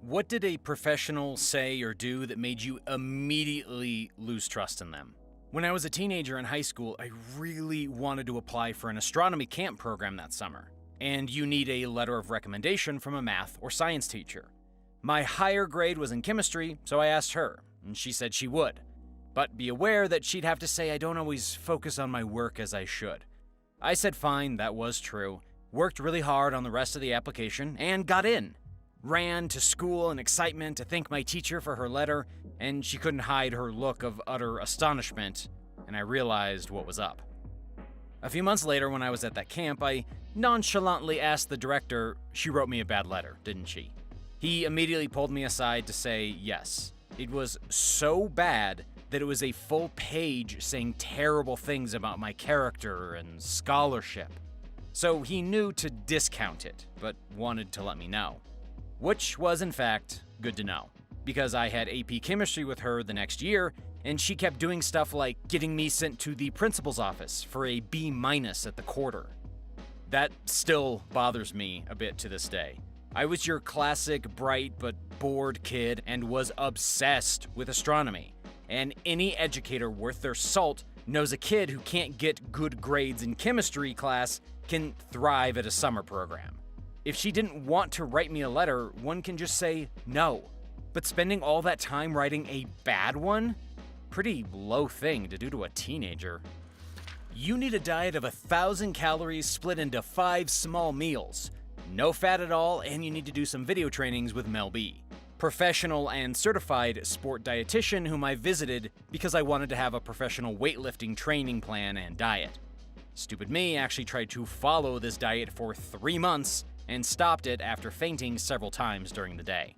What did a professional say or do that made you immediately lose trust in them? When I was a teenager in high school, I really wanted to apply for an astronomy camp program that summer, and you need a letter of recommendation from a math or science teacher. My higher grade was in chemistry, so I asked her, and she said she would. But be aware that she'd have to say I don't always focus on my work as I should. I said fine, that was true, worked really hard on the rest of the application, and got in. Ran to school in excitement to thank my teacher for her letter, and she couldn't hide her look of utter astonishment, and I realized what was up. A few months later, when I was at that camp, I nonchalantly asked the director, she wrote me a bad letter, didn't she? He immediately pulled me aside to say yes. It was so bad that it was a full page saying terrible things about my character and scholarship. So he knew to discount it, but wanted to let me know. Which was, in fact, good to know, because I had AP chemistry with her the next year, and she kept doing stuff like getting me sent to the principal's office for a B- at the quarter. That still bothers me a bit to this day. I was your classic bright but bored kid and was obsessed with astronomy, and any educator worth their salt knows a kid who can't get good grades in chemistry class can thrive at a summer program. If she didn't want to write me a letter, one can just say no. But spending all that time writing a bad one? Pretty low thing to do to a teenager. You need a diet of 1,000 calories split into 5 small meals. No fat at all, and you need to do some video trainings with Mel B, professional and certified sport dietitian whom I visited because I wanted to have a professional weightlifting training plan and diet. Stupid me actually tried to follow this diet for 3 months and stopped it after fainting several times during the day.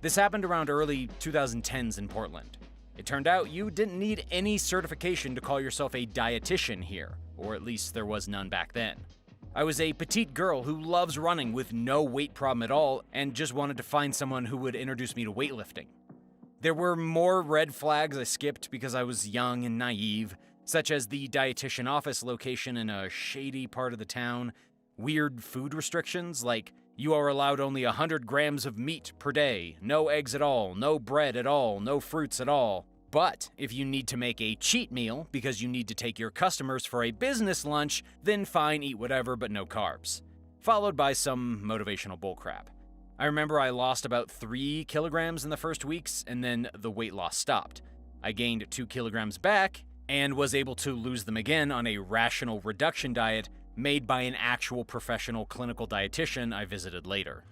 This happened around early 2010s in Portland. It turned out you didn't need any certification to call yourself a dietitian here, or at least there was none back then. I was a petite girl who loves running with no weight problem at all and just wanted to find someone who would introduce me to weightlifting. There were more red flags I skipped because I was young and naive, such as the dietitian office location in a shady part of the town, weird food restrictions like you are allowed only 100 grams of meat per day, no eggs at all, no bread at all, no fruits at all. But if you need to make a cheat meal because you need to take your customers for a business lunch, then fine, eat whatever but no carbs. Followed by some motivational bullcrap. I remember I lost about 3 kilograms in the first weeks and then the weight loss stopped. I gained 2 kilograms back and was able to lose them again on a rational reduction diet made by an actual professional clinical dietitian I visited later.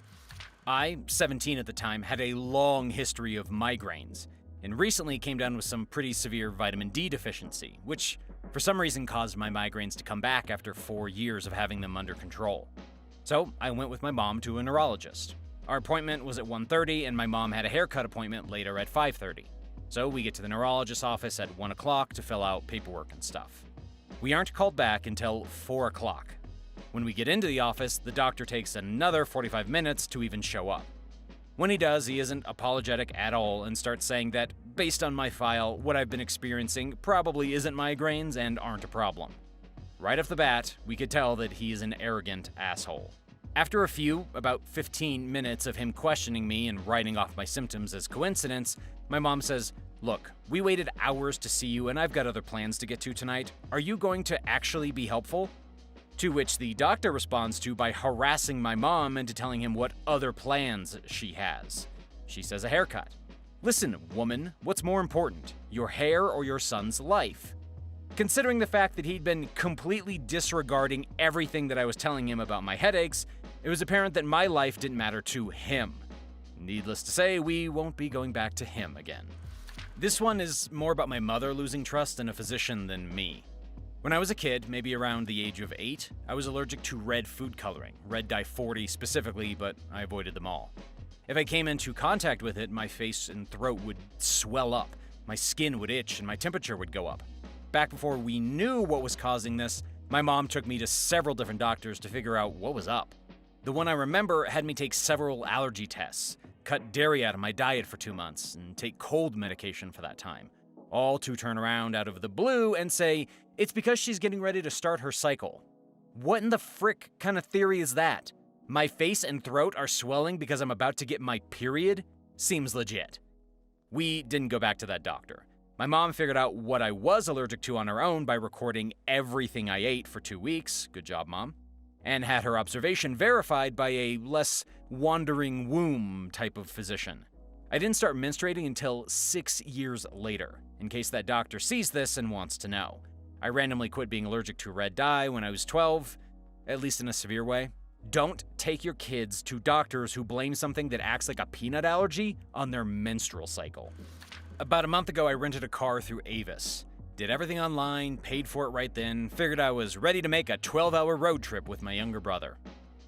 I, 17 at the time, had a long history of migraines, and recently came down with some pretty severe vitamin D deficiency, which for some reason caused my migraines to come back after 4 years of having them under control. So I went with my mom to a neurologist. Our appointment was at 1:30 and my mom had a haircut appointment later at 5:30. So we get to the neurologist's office at 1 o'clock to fill out paperwork and stuff. We aren't called back until 4 o'clock. When we get into the office, the doctor takes another 45 minutes to even show up. When he does, he isn't apologetic at all and starts saying that, based on my file, what I've been experiencing probably isn't migraines and aren't a problem. Right off the bat, we could tell that he is an arrogant asshole. After a few, about 15 minutes of him questioning me and writing off my symptoms as coincidence, my mom says, "Look, we waited hours to see you and I've got other plans to get to tonight. Are you going to actually be helpful?" To which the doctor responds to by harassing my mom into telling him what other plans she has. She says a haircut. Listen, woman, what's more important, your hair or your son's life? Considering the fact that he'd been completely disregarding everything that I was telling him about my headaches, it was apparent that my life didn't matter to him. Needless to say, we won't be going back to him again. This one is more about my mother losing trust in a physician than me. When I was a kid, maybe around the age of 8, I was allergic to red food coloring, red dye 40 specifically, but I avoided them all. If I came into contact with it, my face and throat would swell up, my skin would itch, and my temperature would go up. Back before we knew what was causing this, my mom took me to several different doctors to figure out what was up. The one I remember had me take several allergy tests, cut dairy out of my diet for 2 months, and take cold medication for that time. All to turn around out of the blue and say, it's because she's getting ready to start her cycle. What in the frick kind of theory is that? My face and throat are swelling because I'm about to get my period seems legit. We didn't go back to that doctor. My mom figured out what I was allergic to on her own by recording everything I ate for 2 weeks. Good job, Mom. And had her observation verified by a less wandering womb type of physician. I didn't start menstruating until 6 years later, in case that doctor sees this and wants to know. I randomly quit being allergic to red dye when I was 12, at least in a severe way. Don't take your kids to doctors who blame something that acts like a peanut allergy on their menstrual cycle. About a month ago, I rented a car through Avis. Did everything online, paid for it right then, figured I was ready to make a 12-hour road trip with my younger brother.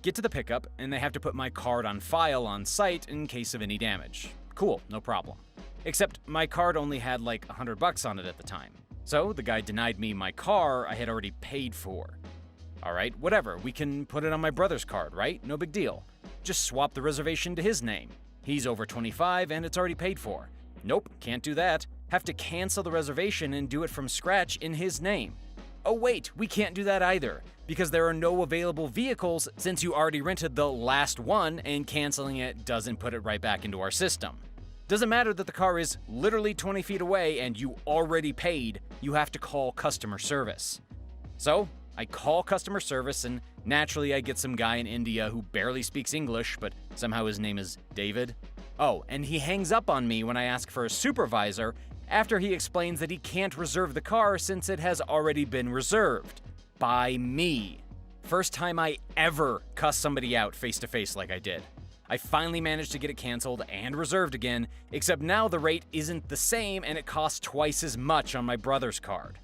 Get to the pickup, and they have to put my card on file on site in case of any damage. Cool, no problem. Except my card only had like $100 on it at the time. So the guy denied me my car I had already paid for. Alright, whatever, we can put it on my brother's card, right? No big deal. Just swap the reservation to his name. He's over 25 and it's already paid for. Nope, can't do that. Have to cancel the reservation and do it from scratch in his name. Oh wait, we can't do that either, because there are no available vehicles since you already rented the last one and canceling it doesn't put it right back into our system. Doesn't matter that the car is literally 20 feet away and you already paid, you have to call customer service. So, I call customer service and naturally I get some guy in India who barely speaks English, but somehow his name is David. Oh, and he hangs up on me when I ask for a supervisor after he explains that he can't reserve the car since it has already been reserved. By me. First time I ever cuss somebody out face to face like I did. I finally managed to get it canceled and reserved again, except now the rate isn't the same and it costs twice as much on my brother's card.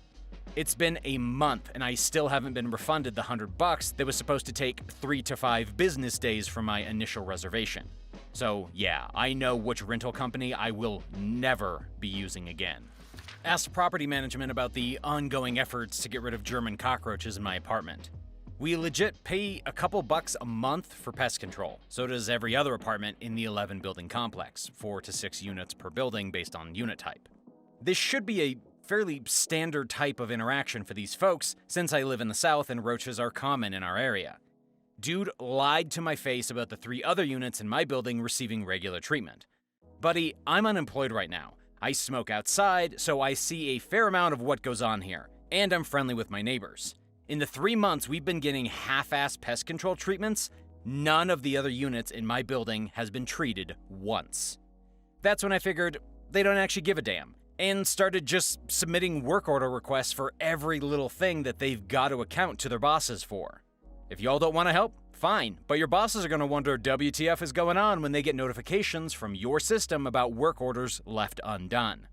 It's been a month and I still haven't been refunded the $100 that was supposed to take 3 to 5 business days from my initial reservation. So yeah, I know which rental company I will never be using again. Asked property management about the ongoing efforts to get rid of German cockroaches in my apartment. We legit pay a couple bucks a month for pest control. So does every other apartment in the 11 building complex, 4 to 6 units per building based on unit type. This should be a fairly standard type of interaction for these folks since I live in the South and roaches are common in our area. Dude lied to my face about the 3 other units in my building receiving regular treatment. Buddy, I'm unemployed right now. I smoke outside, so I see a fair amount of what goes on here, and I'm friendly with my neighbors. In the 3 months we've been getting half-ass pest control treatments, none of the other units in my building has been treated once. That's when I figured they don't actually give a damn, and started just submitting work order requests for every little thing that they've got to account to their bosses for. If y'all don't want to help, fine, but your bosses are going to wonder WTF is going on when they get notifications from your system about work orders left undone.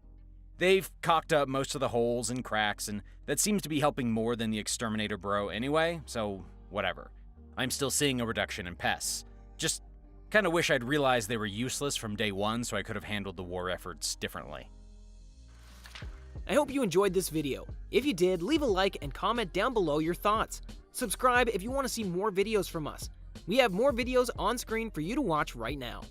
They've caulked up most of the holes and cracks, and that seems to be helping more than the exterminator bro anyway, so whatever. I'm still seeing a reduction in pests. Just kind of wish I'd realized they were useless from day one so I could have handled the war efforts differently. I hope you enjoyed this video. If you did, leave a like and comment down below your thoughts. Subscribe if you want to see more videos from us. We have more videos on screen for you to watch right now.